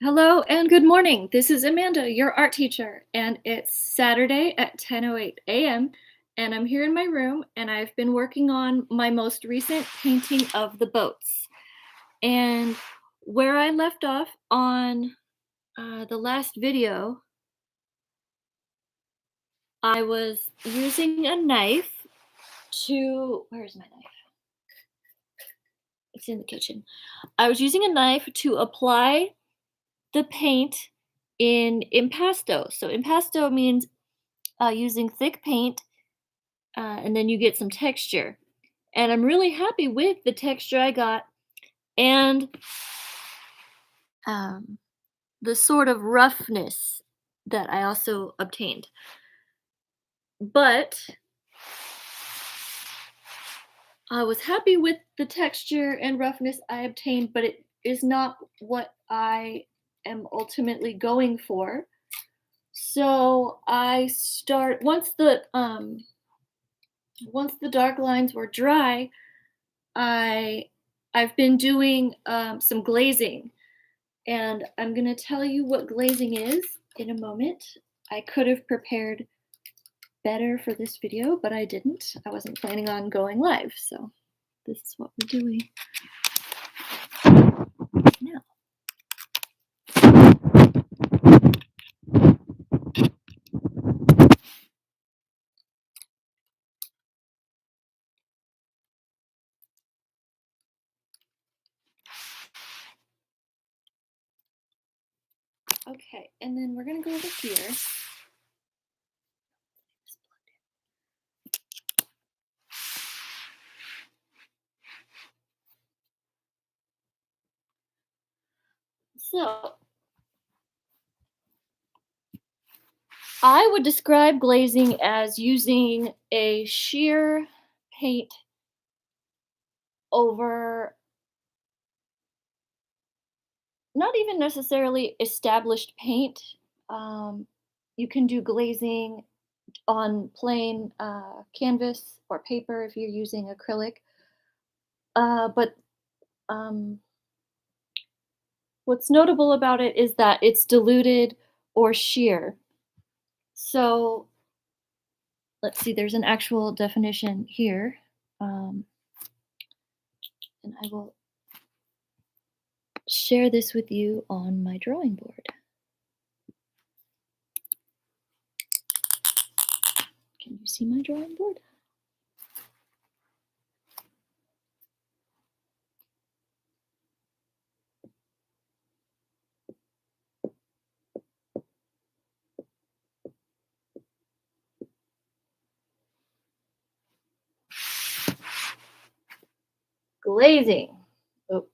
Hello and good morning. This is Amanda, your art teacher, and it's Saturday at 10:08 a.m. and I'm here in my room and I've been working on my most recent painting of the boats. And where I left off on the last video, I was using a knife where's my knife? It's in the kitchen. I was using a knife to apply the paint in impasto. So impasto means using thick paint, and then you get some texture. And I'm really happy with the texture I got and um, the sort of roughness that I also obtained. But I was happy with the texture and roughness I obtained, but it is not what I am ultimately going for. So I start once the dark lines were dry, I I've been doing some glazing, and I'm gonna tell you what glazing is in a moment. I could have prepared better for this video, but I didn't. I wasn't planning on going live, so this is what we're doing now. Okay, and then we're gonna go over here. So I would describe glazing as using a sheer paint over not even necessarily established paint. Um, you can do glazing on plain canvas or paper if you're using acrylic. But what's notable about it is that it's diluted or sheer. So let's see, there's an actual definition here. Um, and I will share this with you on my drawing board. Can you see my drawing board? Glazing. Oh.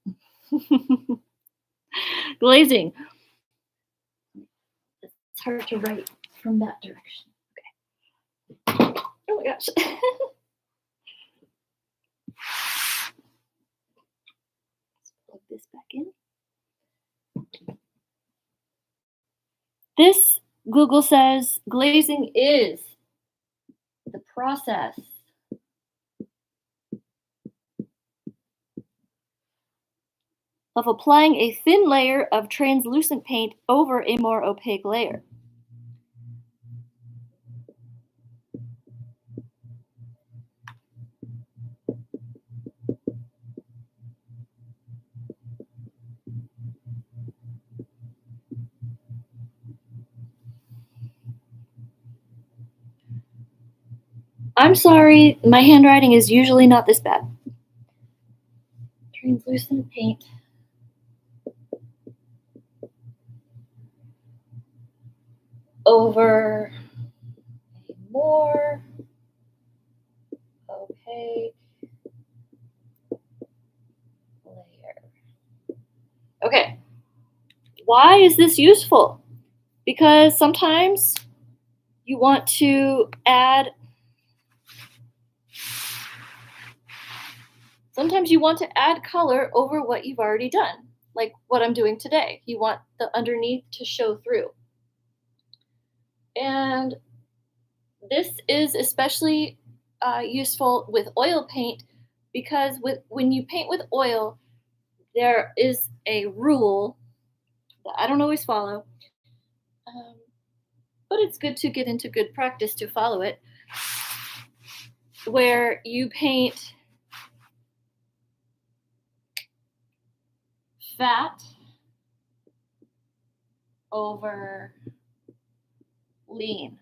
Glazing. It's hard to write from that direction. Okay. Oh my gosh. Let's plug this back in. This, Google says, glazing is the process of applying a thin layer of translucent paint over a more opaque layer. I'm sorry, my handwriting is usually not this bad. Translucent paint over a more opaque layer. Okay, why is this useful? Because sometimes you want to add color over what you've already done, like what I'm doing today. You want the underneath to show through. And this is especially useful with oil paint because when you paint with oil, there is a rule that I don't always follow. Um, but it's good to get into good practice to follow it, where you paint fat over lean.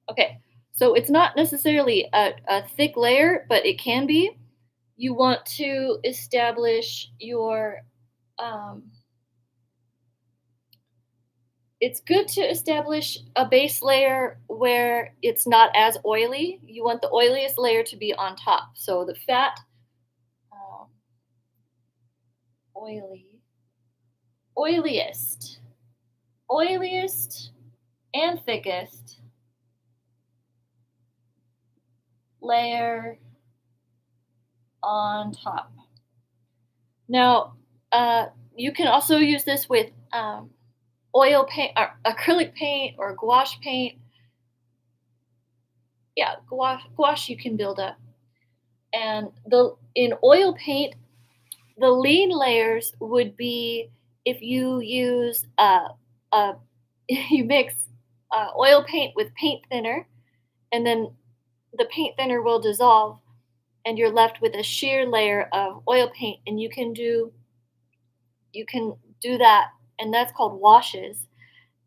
Okay, so it's not necessarily a thick layer, but it can be. You want to establish your, um, it's good to establish a base layer where it's not as oily. You want the oiliest layer to be on top. So the fat, um, oily, oiliest, oiliest, and thickest layer on top. Now, you can also use this with oil paint or acrylic paint or gouache paint. Yeah, gouache you can build up. And in oil paint, the lean layers would be if you use you mix oil paint with paint thinner, and then the paint thinner will dissolve, and you're left with a sheer layer of oil paint, and you can do that, and that's called washes,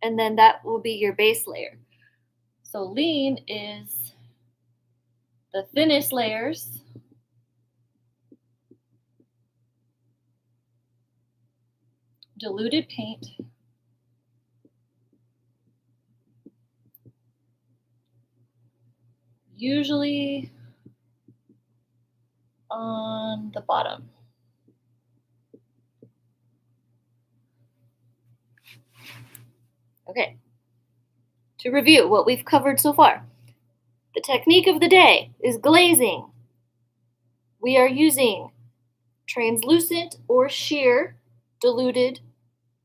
and then that will be your base layer. So lean is the thinnest layers, diluted paint, usually on the bottom. Okay, to review what we've covered so far. The technique of the day is glazing. We are using translucent or sheer diluted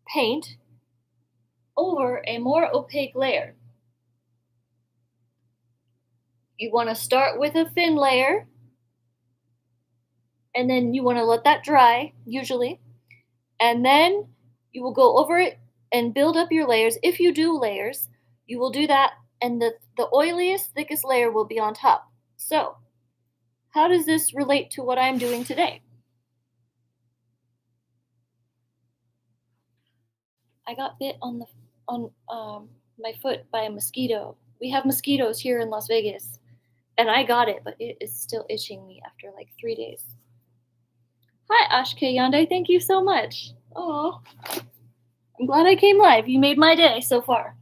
paint over a more opaque layer. You want to start with a thin layer, and then you want to let that dry, usually, and then you will go over it and build up your layers. If you do layers, you will do that, and the oiliest, thickest layer will be on top. So, how does this relate to what I'm doing today? I got bit on my foot by a mosquito. We have mosquitoes here in Las Vegas, and I got it, but it is still itching me after like 3 days. Hi, Ashke Yandai. Thank you so much. Oh, I'm glad I came live. You made my day so far.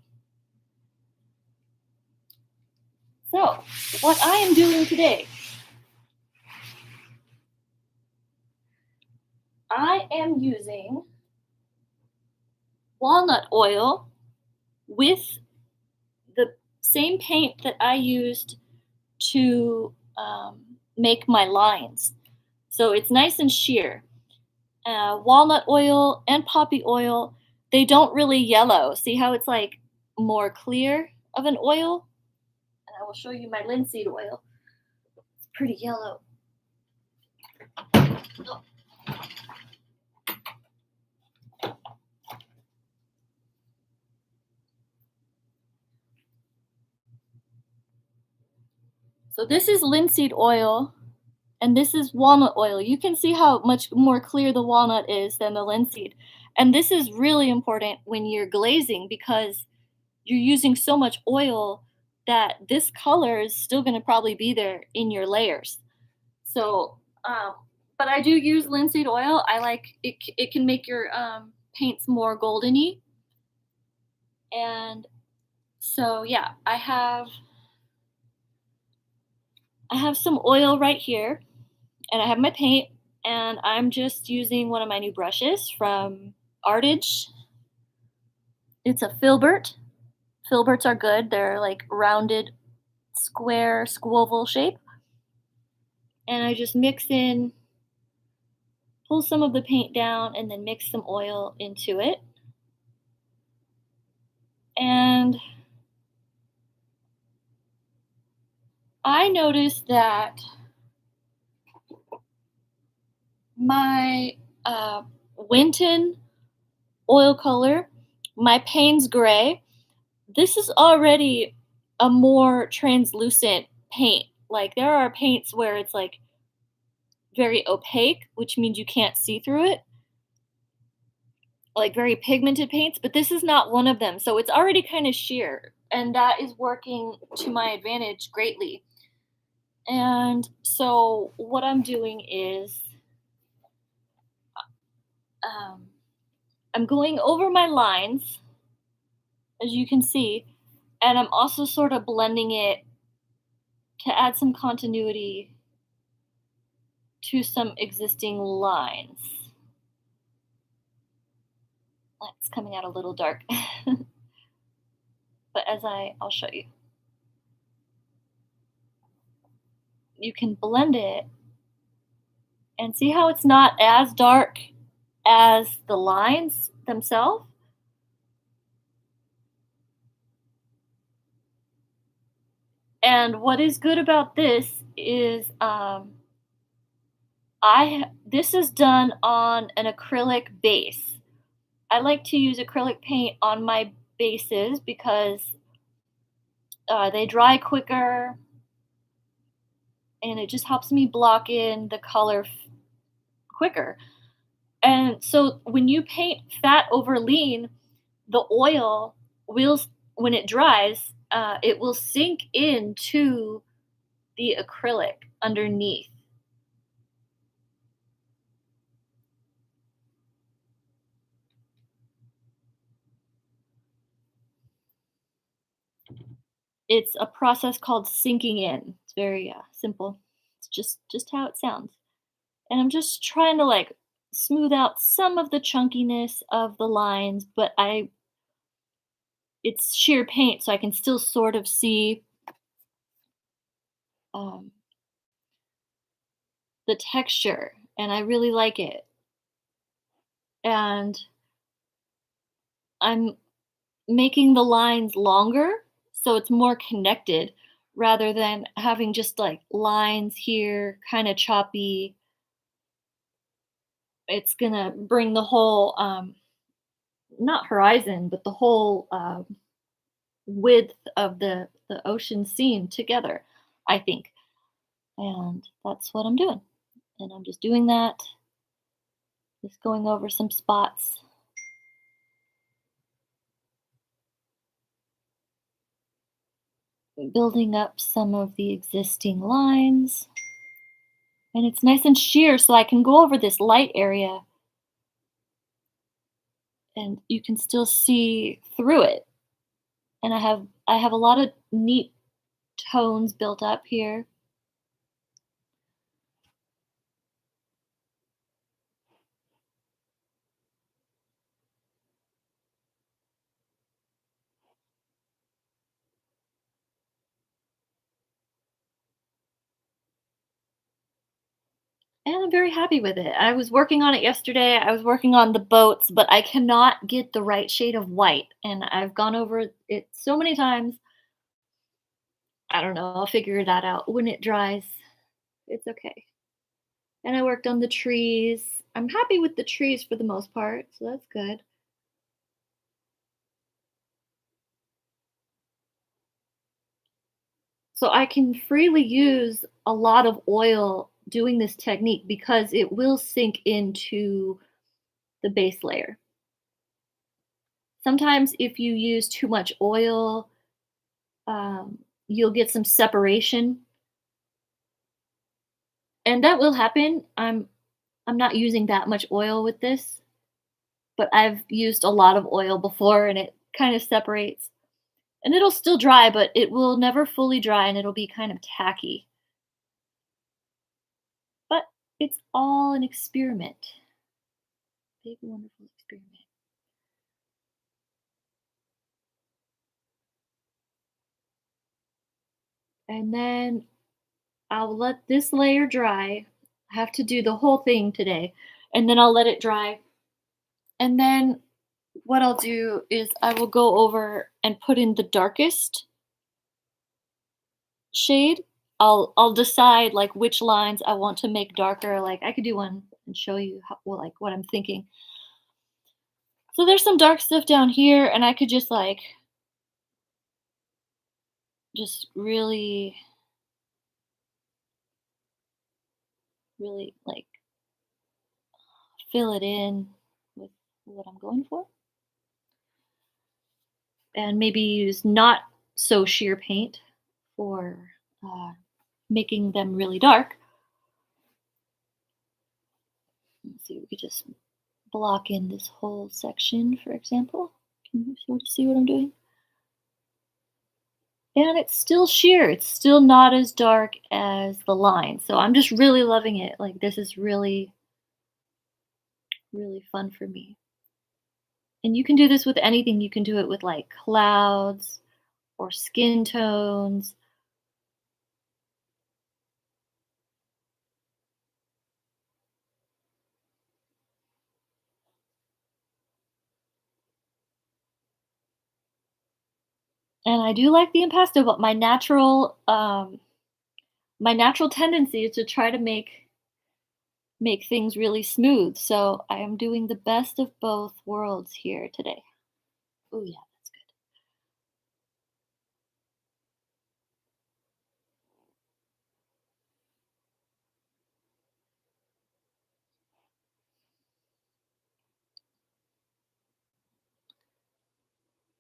So, what I am doing today, I am using walnut oil with the same paint that I used to make my lines. So it's nice and sheer. Walnut oil and poppy oil, they don't really yellow. See how it's like more clear of an oil? And I will show you my linseed oil. It's pretty yellow. Oh. So this is linseed oil, and this is walnut oil. You can see how much more clear the walnut is than the linseed. And this is really important when you're glazing because you're using so much oil that this color is still going to probably be there in your layers. So, but I do use linseed oil. I like it. It can make your paints more goldeny. And so, yeah, I have some oil right here, and I have my paint, and I'm just using one of my new brushes from Artage. It's a filbert. Filberts are good. They're like rounded, square, squoval shape. And I just pull some of the paint down, and then mix some oil into it. And I noticed that my Winton oil color. My Payne's gray. This is already a more translucent paint. Like there are paints where it's like very opaque, which means you can't see through it, like very pigmented paints, but this is not one of them. So it's already kind of sheer, and that is working to my advantage greatly. And so what I'm doing is um, I'm going over my lines, as you can see, and I'm also sort of blending it to add some continuity to some existing lines. It's coming out a little dark, but I'll show you. You can blend it and see how it's not as dark as the lines themselves. And what is good about this is this is done on an acrylic base. I like to use acrylic paint on my bases because they dry quicker, and it just helps me block in the color quicker. And so when you paint fat over lean, the oil will, when it dries, it will sink into the acrylic underneath. It's a process called sinking in. It's very simple. It's just how it sounds. And I'm just trying to like smooth out some of the chunkiness of the lines, but I it's sheer paint, so I can still sort of see um, the texture, and I really like it. And I'm making the lines longer so it's more connected rather than having just like lines here, kind of choppy. It's gonna bring the whole, not horizon, but the whole width of the ocean scene together, I think. And that's what I'm doing. And I'm just doing that, just going over some spots, building up some of the existing lines. And it's nice and sheer so I can go over this light area and you can still see through it. And I have a lot of neat tones built up here. And I'm very happy with it. I was working on it yesterday. I was working on the boats, but I cannot get the right shade of white. And I've gone over it so many times. I don't know. I'll figure that out when it dries. It's okay. And I worked on the trees. I'm happy with the trees for the most part, so that's good. So I can freely use a lot of oil doing this technique because it will sink into the base layer. Sometimes if you use too much oil, you'll get some separation, and that will happen. I'm not using that much oil with this, but I've used a lot of oil before and it kind of separates. And it'll still dry, but it will never fully dry and it'll be kind of tacky. But it's all an experiment. Big wonderful experiment. And then I'll let this layer dry. I have to do the whole thing today. And then I'll let it dry. And then what I'll do is I will go over and put in the darkest shade. I'll decide like which lines I want to make darker. Like I could do one and show you how, well, like what I'm thinking. So there's some dark stuff down here, and I could just like just really like fill it in with what I'm going for, and maybe use not so sheer paint for uh, making them really dark. Let's see, we could just block in this whole section, for example. Can you sort of see what I'm doing? And it's still sheer. It's still not as dark as the line. So I'm just really loving it. Like this is really, really fun for me. And you can do this with anything. You can do it with like clouds or skin tones. And I do like the impasto, but my natural tendency is to try to make things really smooth. So I am doing the best of both worlds here today. Oh yeah, that's good.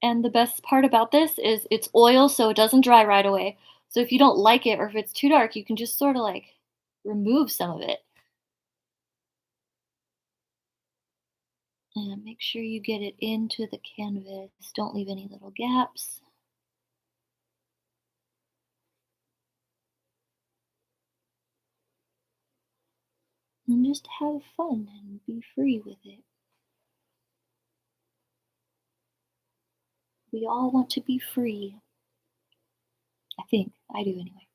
And the best part about this is it's oil, so it doesn't dry right away. So if you don't like it or if it's too dark, you can just sort of like remove some of it. And make sure you get it into the canvas. Don't leave any little gaps. And just have fun and be free with it. We all want to be free. I think. I do anyway.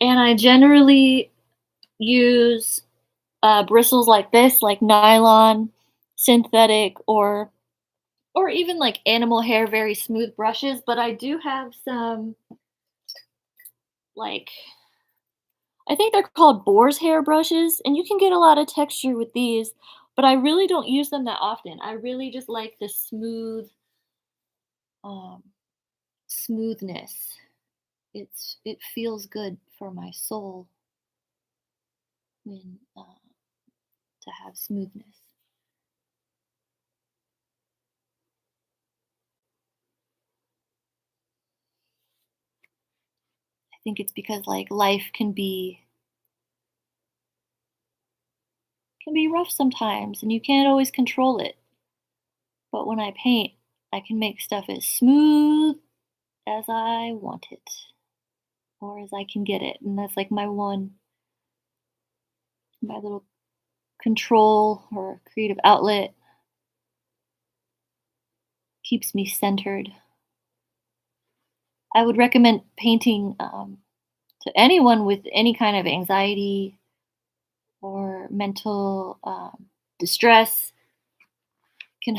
And I generally use bristles like this, like nylon, synthetic, or even like animal hair, very smooth brushes. But I do have some like I think they're called boar's hair brushes, and you can get a lot of texture with these. But I really don't use them that often. I really just like the um, smoothness. It feels good for my soul when to have smoothness. I think it's because like life can be rough sometimes and you can't always control it. But when I paint, I can make stuff as smooth as I want it or as I can get it. And that's like my little control or creative outlet keeps me centered. I would recommend painting to anyone with any kind of anxiety or mental distress can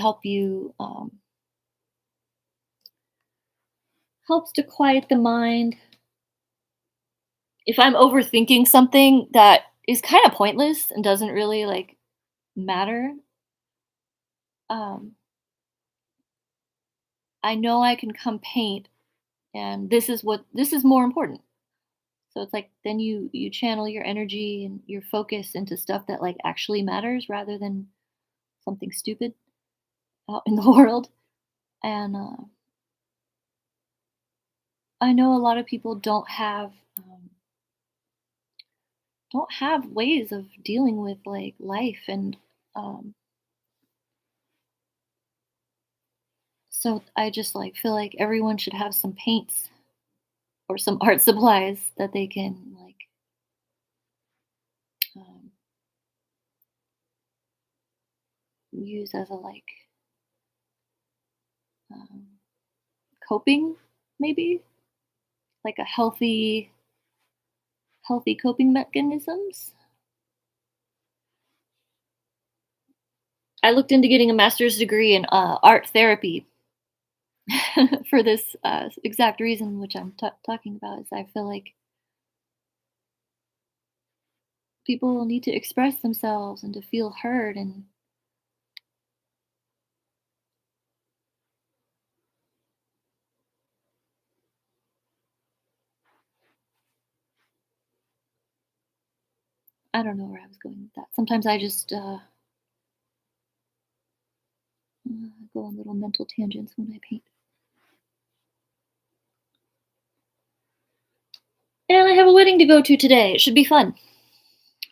helps to quiet the mind. If I'm overthinking something that is kind of pointless and doesn't really like matter, um, I know I can come paint, and this is more important. So it's like then you channel your energy and your focus into stuff that like actually matters rather than something stupid out in the world. And I know a lot of people don't have ways of dealing with like life and um, so I just like feel like everyone should have some paints or some art supplies that they can like um, use as a like um, coping, maybe like a healthy coping mechanisms. I looked into getting a master's degree in art therapy for this exact reason, which I'm talking about. Is I feel like people need to express themselves and to feel heard, and I don't know where I was going with that. Sometimes I just go on little mental tangents when I paint. And I have a wedding to go to today. It should be fun.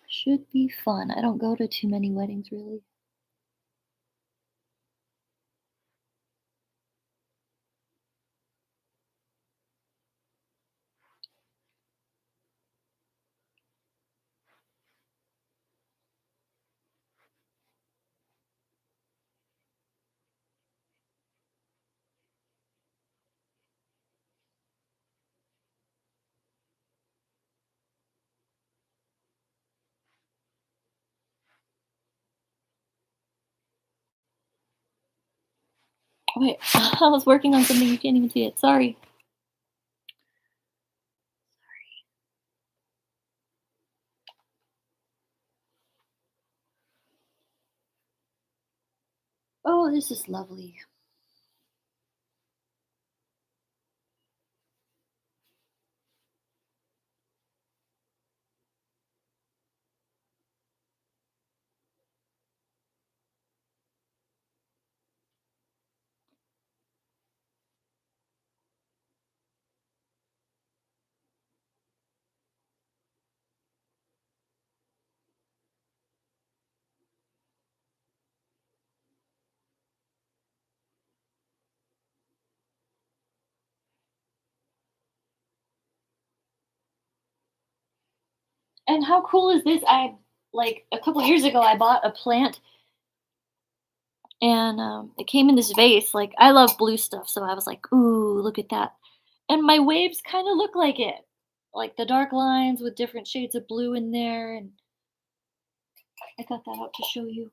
Should be fun. I don't go to too many weddings really. Oh, wait, I was working on something. You can't even see it. Sorry. Oh, this is lovely. And how cool is this? I like a couple years ago I bought a plant and it came in this vase. Like I love blue stuff, so I was like, "Ooh, look at that." And my waves kind of look like it. Like the dark lines with different shades of blue in there, and I got that out to show you.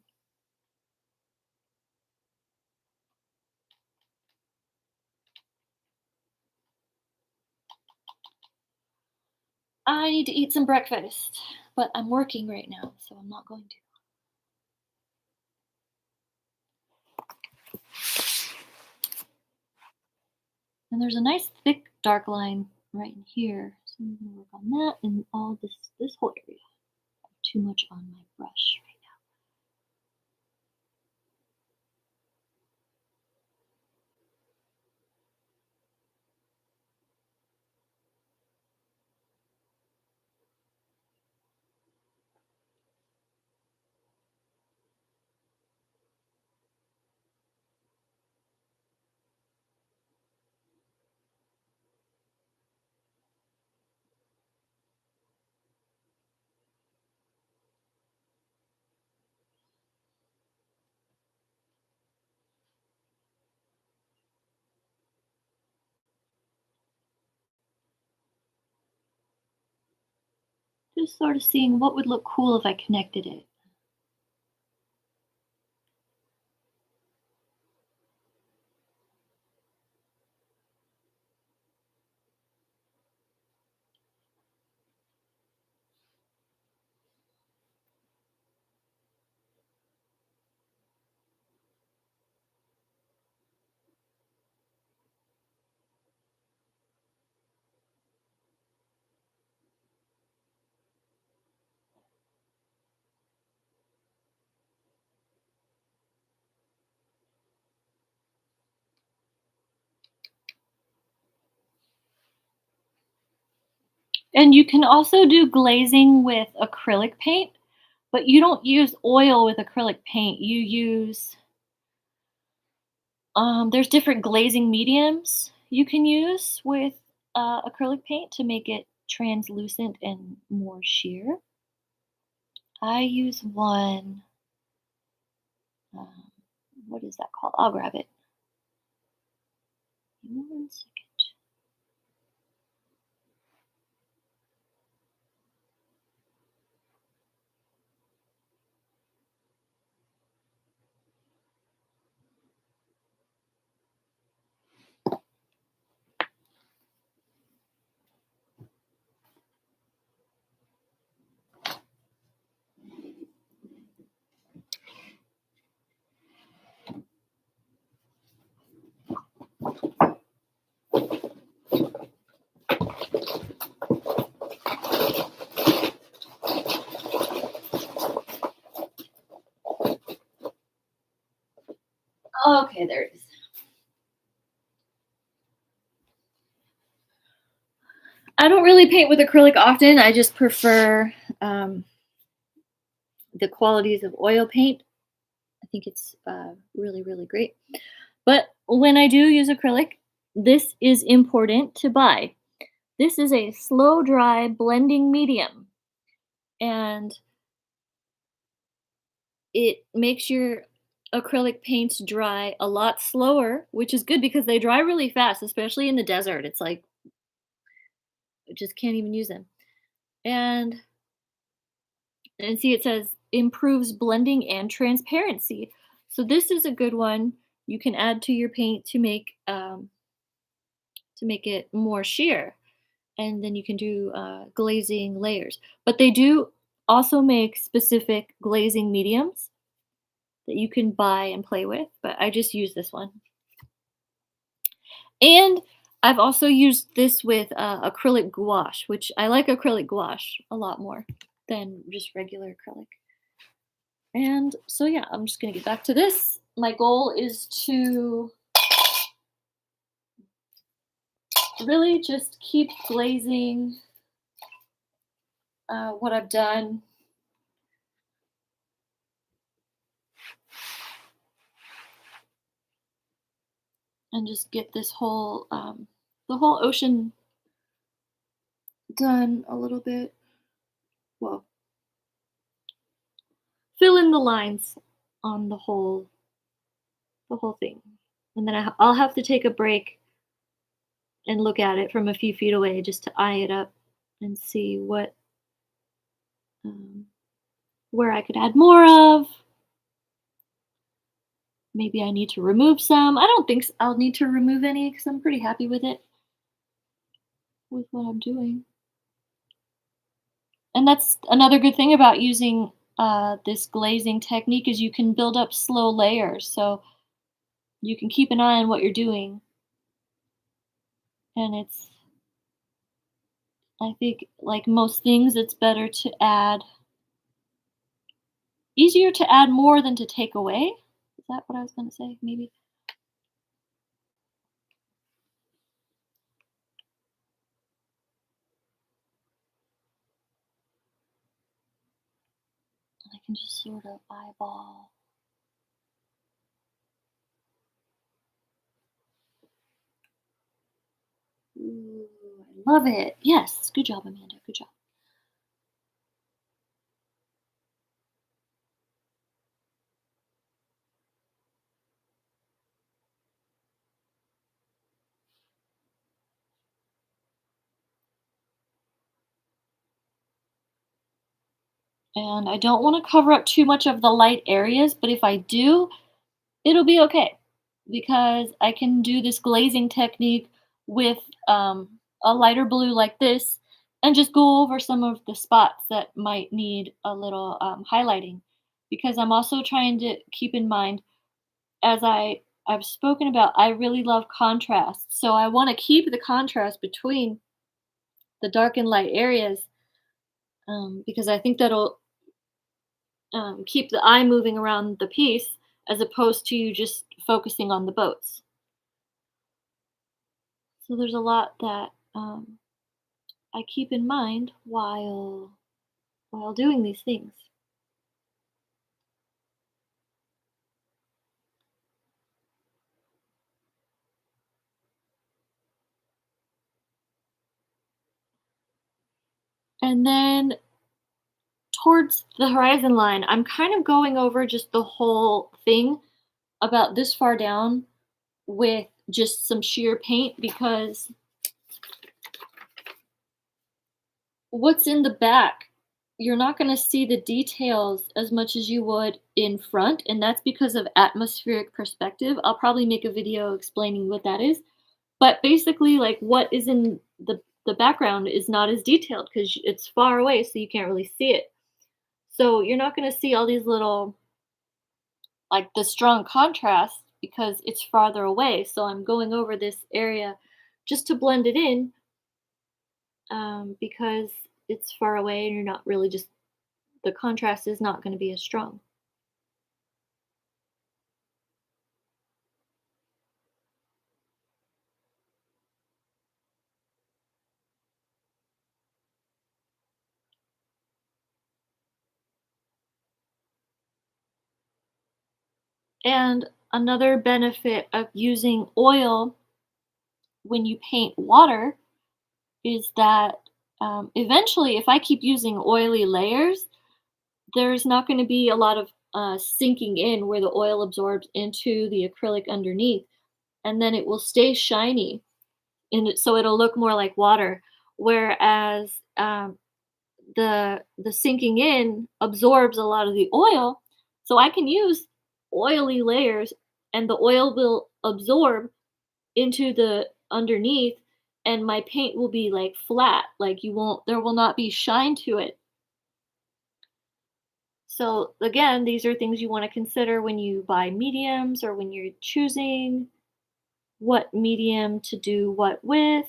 I need to eat some breakfast, but I'm working right now, so I'm not going to. And there's a nice thick dark line right in here. So I'm gonna work on that and all this whole area. I have too much on my brush right now. Just sort of seeing what would look cool if I connected it. And you can also do glazing with acrylic paint, but you don't use oil with acrylic paint. You use there's different glazing mediums you can use with acrylic paint to make it translucent and more sheer. I use one. Um, what is that called? I'll grab it. Give me 1 second. Okay, there it is. I don't really paint with acrylic often. I just prefer um, the qualities of oil paint. I think it's really, really great. But when I do use acrylic, this is important to buy. This is a slow dry blending medium, and it makes your acrylic paints dry a lot slower, which is good because they dry really fast, especially in the desert. It's like I just can't even use them. And see, it says improves blending and transparency. So this is a good one you can add to your paint to make it more sheer, and then you can do glazing layers. But they do also make specific glazing mediums that you can buy and play with. But I just use this one, and I've also used this with acrylic gouache, which I like acrylic gouache a lot more than just regular acrylic. And so, yeah, I'm just going to get back to this. My goal is to really just keep glazing what I've done. And just get this whole, the whole ocean done a little bit. Well, fill in the lines on the whole thing. And then I'll have to take a break and look at it from a few feet away just to eye it up and see um, where I could add more of. Maybe I need to remove some. I don't think I'll need to remove any because I'm pretty happy with it, with what I'm doing. And that's another good thing about using this glazing technique is you can build up slow layers. So you can keep an eye on what you're doing. And it's, I think, like most things, it's better to easier to add more than to take away. Is that what I was going to say? Maybe. I can just sort of eyeball. Ooh, I love it. Yes. Good job, Amanda. Good job. And I don't want to cover up too much of the light areas, but if I do, it'll be okay because I can do this glazing technique with a lighter blue like this and just go over some of the spots that might need a little highlighting because I'm also trying to keep in mind as I've spoken about I really love contrast. So I want to keep the contrast between the dark and light areas because I think that'll keep the eye moving around the piece as opposed to you just focusing on the boats. So there's a lot that I keep in mind while doing these things. And then towards the horizon line, I'm kind of going over just the whole thing about this far down with just some sheer paint because what's in the back, you're not going to see the details as much as you would in front, and that's because of atmospheric perspective. I'll probably make a video explaining what that is. But basically, like what is in the background is not as detailed because it's far away, so you can't really see it. So you're not going to see all these little, like the strong contrast because it's farther away. So I'm going over this area just to blend it in because it's far away and you're not really just, the contrast is not going to be as strong. And another benefit of using oil when you paint water is that eventually, if I keep using oily layers, there's not going to be a lot of sinking in where the oil absorbs into the acrylic underneath, and then it will stay shiny, and so it'll look more like water. Whereas the sinking in absorbs a lot of the oil, so I can use oily layers, and the oil will absorb into the underneath, and my paint will be like flat, like you won't there will not be shine to it. So again, these are things you want to consider when you buy mediums or when you're choosing what medium to do what with.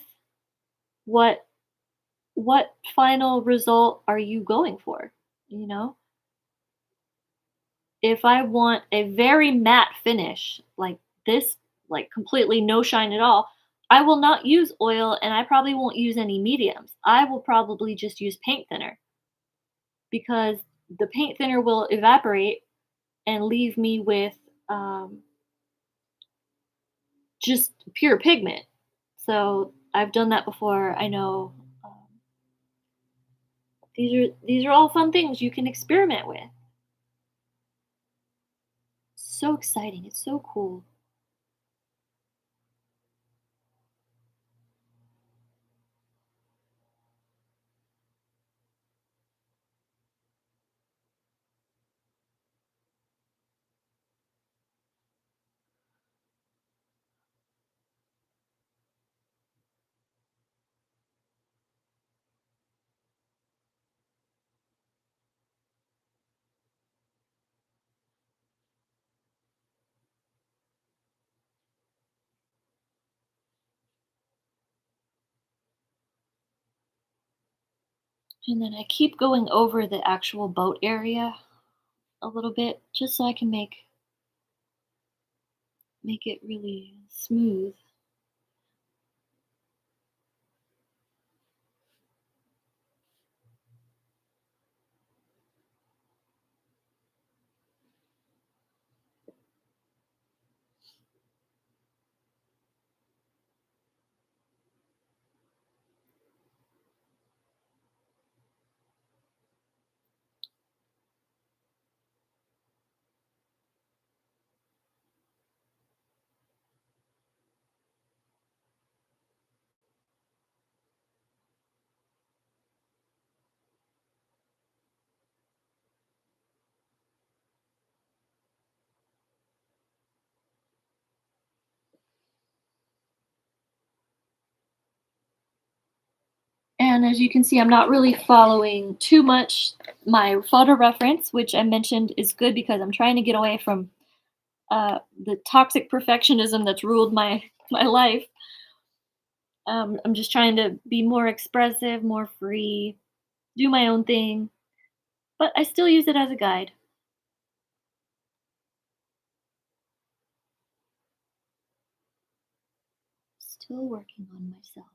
What what final result are you going for, you know? If I want a very matte finish, like this, like completely no shine at all, I will not use oil, and I probably won't use any mediums. I will probably just use paint thinner because the paint thinner will evaporate and leave me with um, just pure pigment. So I've done that before. I know these are all fun things you can experiment with. So exciting! It's so cool. And then I keep going over the actual boat area a little bit just so I can make it really smooth. And as you can see, I'm not really following too much my photo reference, which I mentioned is good because I'm trying to get away from the toxic perfectionism that's ruled my my life. I'm just trying to be more expressive, more free, do my own thing, but I still use it as a guide. Still working on myself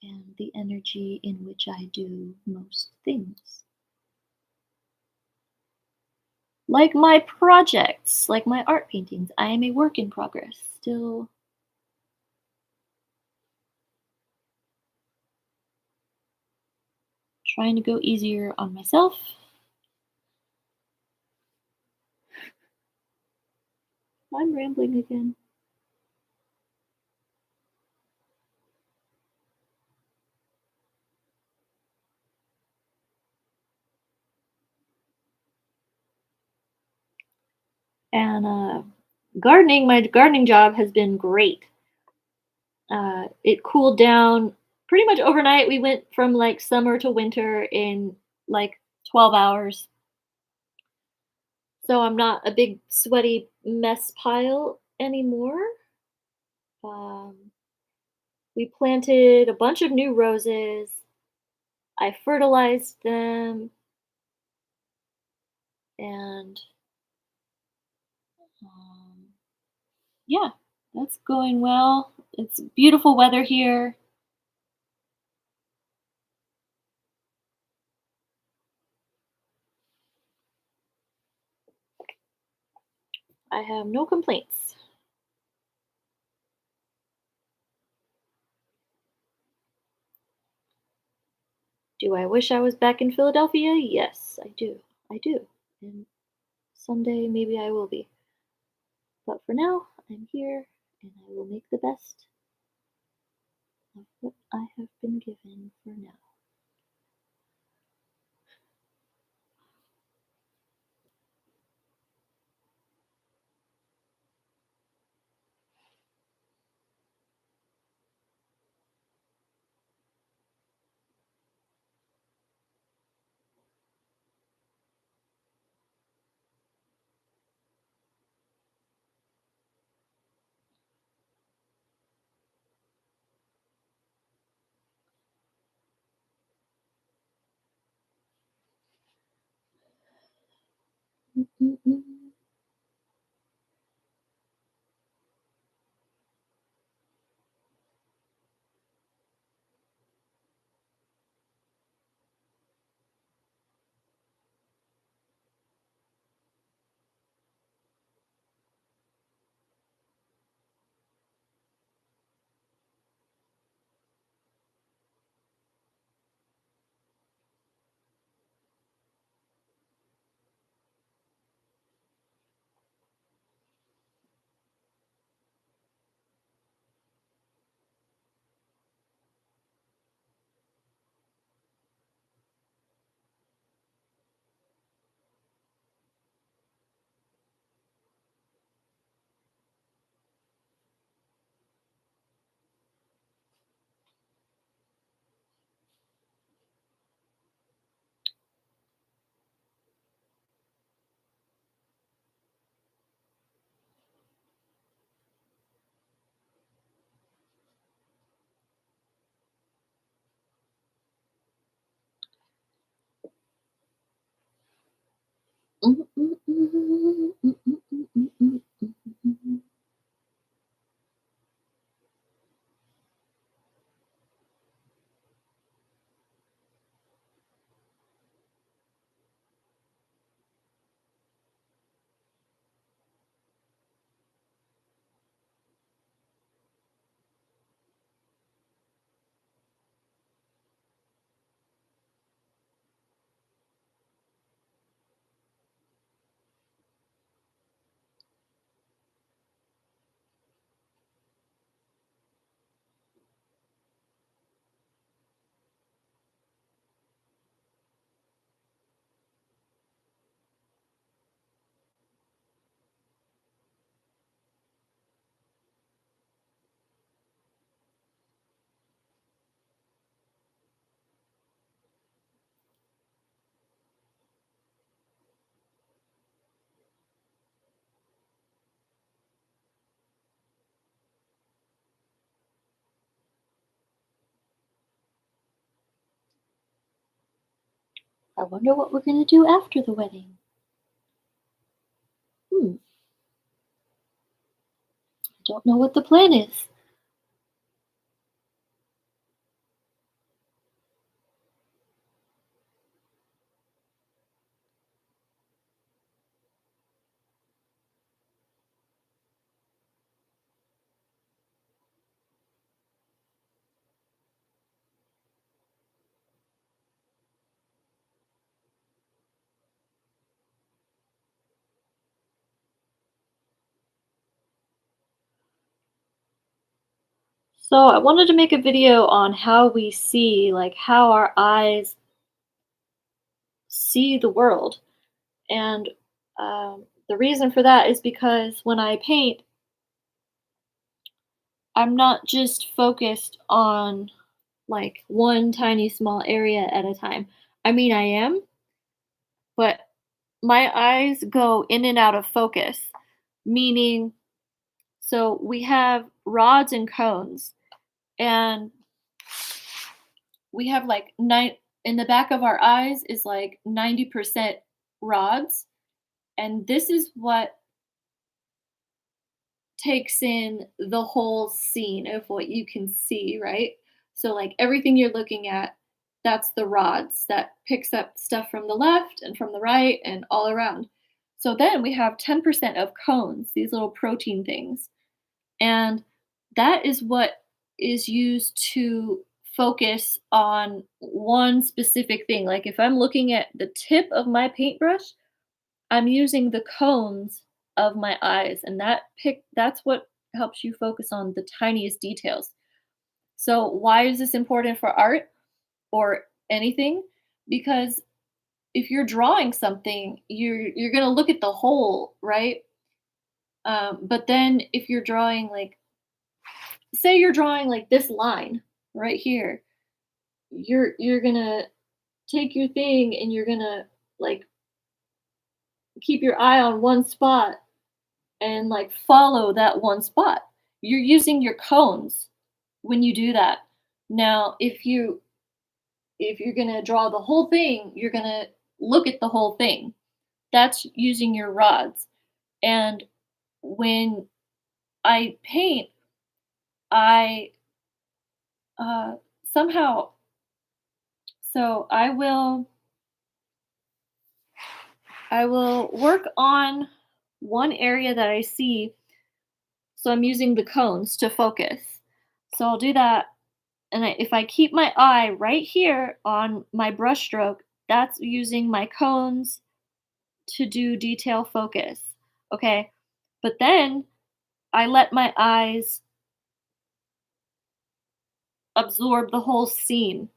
and the energy in which I do most things. Like my projects, like my art paintings, I am a work in progress. Still trying to go easier on myself. I'm rambling again. And gardening, my gardening job has been great. It cooled down pretty much overnight. We went from like summer to winter in like 12 hours. So I'm not a big sweaty mess pile anymore. Um, we planted a bunch of new roses. I fertilized them, and um, yeah, that's going well. It's beautiful weather here. I have no complaints. Do I wish I was back in Philadelphia? Yes, I do. I do. And someday maybe I will be. But for now, I'm here and I will make the best of what I have been given for now. Mm-mm-mm. Mm-mm-mm. Mm-mm-mm-mm-mm-mm. I wonder what we're gonna do after the wedding. Hmm, don't know what the plan is. So I wanted to make a video on how we see, like how our eyes see the world. And the reason for that is because when I paint, I'm not just focused on like one tiny small area at a time. I mean, I am, but my eyes go in and out of focus, meaning, so we have rods and cones, and we have like nine in the back of our eyes is like 90% rods, and this is what takes in the whole scene of what you can see, right? So like everything you're looking at, that's the rods that picks up stuff from the left and from the right and all around. So then we have 10% of cones, these little protein things. And that is what is used to focus on one specific thing. Like if I'm looking at the tip of my paintbrush, I'm using the cones of my eyes, and that's what helps you focus on the tiniest details. So why is this important for art or anything? Because if you're drawing something, you're gonna look at the whole, right? But then if you're drawing like, say you're drawing like this line right here, you're gonna take your thing and you're gonna like keep your eye on one spot and like follow that one spot. You're using your cones when you do that. Now, if you're gonna draw the whole thing, you're gonna look at the whole thing. That's using your rods. And when I paint, I uh, somehow so I will work on one area that I see. So I'm using the cones to focus. So I'll do that, and if I keep my eye right here on my brush stroke, that's using my cones to do detail focus. Okay, but then I let my eyes absorb the whole scene.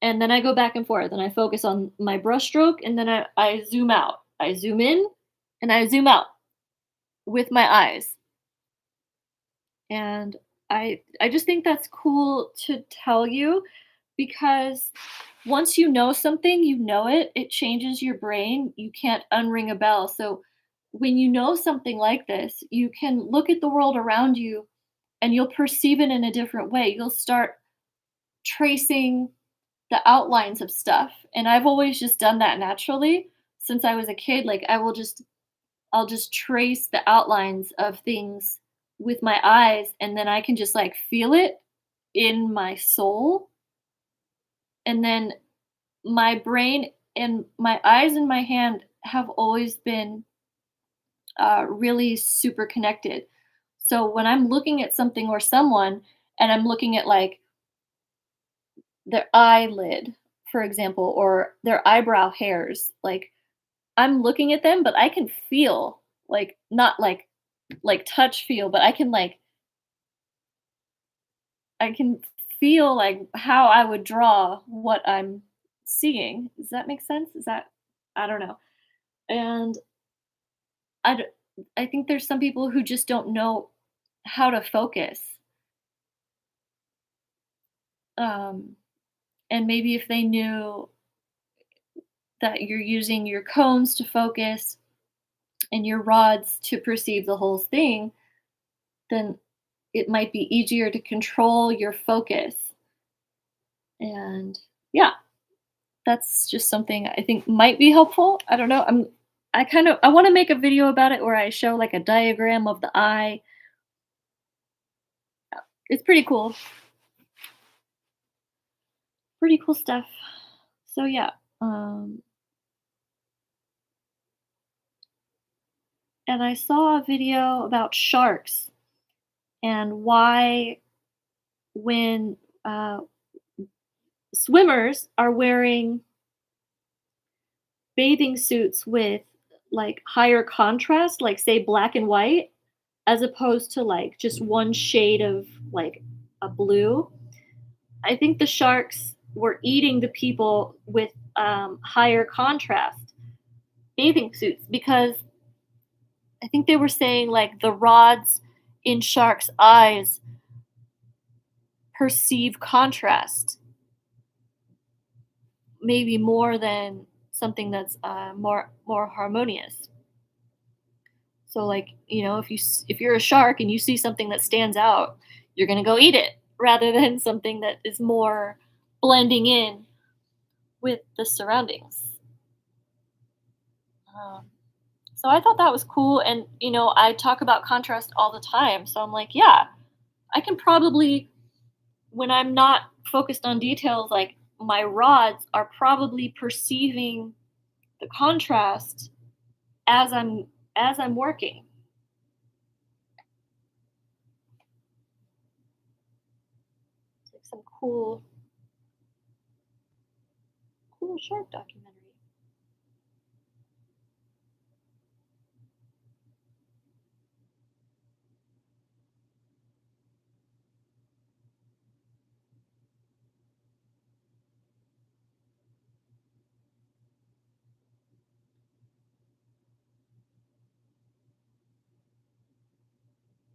And then I go back and forth and I focus on my brush stroke and then I zoom out. I zoom in and I zoom out with my eyes. And I just think that's cool to tell you because once you know something, you know it. It changes your brain. You can't unring a bell. So when you know something like this, you can look at the world around you and you'll perceive it in a different way. You'll start tracing the outlines of stuff. And I've always just done that naturally since I was a kid. Like I'll just trace the outlines of things with my eyes and then I can just like feel it in my soul. And then my brain and my eyes and my hand have always been really super connected. So when I'm looking at something or someone and I'm looking at like their eyelid, for example, or their eyebrow hairs, like I'm looking at them, but I can feel like not like touch feel, but I can feel like how I would draw what I'm seeing. Does that make sense? Is that I don't know. And I d- I think there's some people who just don't know how to focus. Um, and maybe if they knew that you're using your cones to focus and your rods to perceive the whole thing, then it might be easier to control your focus. And yeah, that's just something I think might be helpful. I don't know. I want to make a video about it where I show like a diagram of the eye. It's pretty cool. Pretty cool stuff. So yeah. Um and I saw a video about sharks and why when swimmers are wearing bathing suits with like higher contrast, like say black and white, as opposed to like just one shade of like a blue. I think the sharks were eating the people with higher contrast bathing suits because I think they were saying like the rods in sharks' eyes perceive contrast maybe more than something that's more harmonious. So like, if you're a shark and you see something that stands out, you're going to go eat it rather than something that is more blending in with the surroundings. Um, so I thought that was cool and I talk about contrast all the time. So I'm like, yeah, I can probably when I'm not focused on details like my rods are probably perceiving the contrast as I'm working. It's like some cool shark documentary.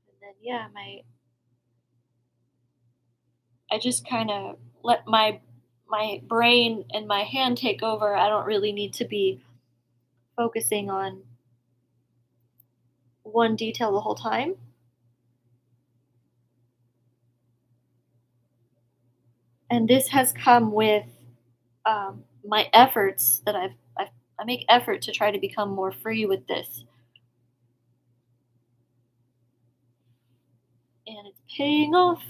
And then yeah, my I just kind of let my brain and my hand take over. I don't really need to be focusing on one detail the whole time. And this has come with my efforts that I make effort to try to become more free with this, and it's paying off.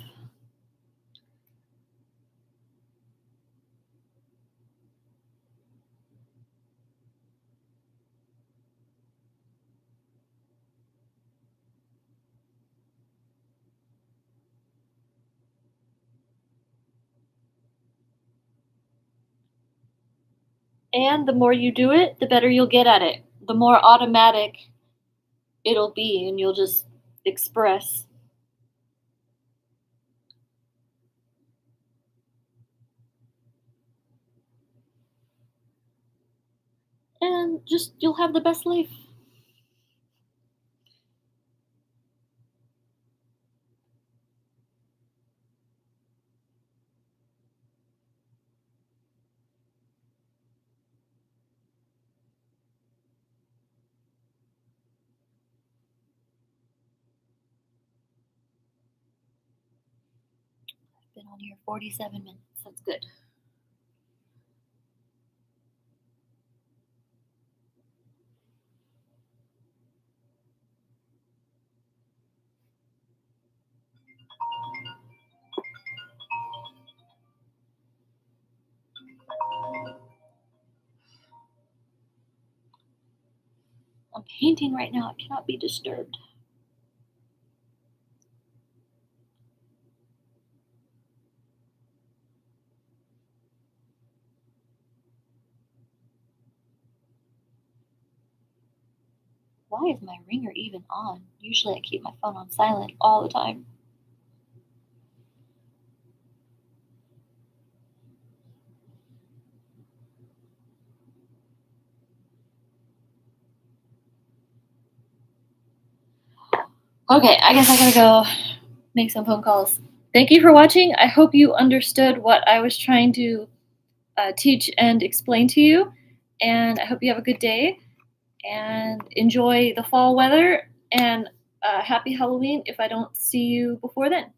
And the more you do it, the better you'll get at it. The more automatic it'll be, and you'll just express. And just you'll have the best life. Been on here 47 minutes. That's good. I'm painting right now. I cannot be disturbed. Why is my ringer even on? Usually I keep my phone on silent all the time. Okay, I guess I gotta go make some phone calls. Thank you for watching. I hope you understood what I was trying to teach and explain to you. And I hope you have a good day and enjoy the fall weather. And happy Halloween if I don't see you before then.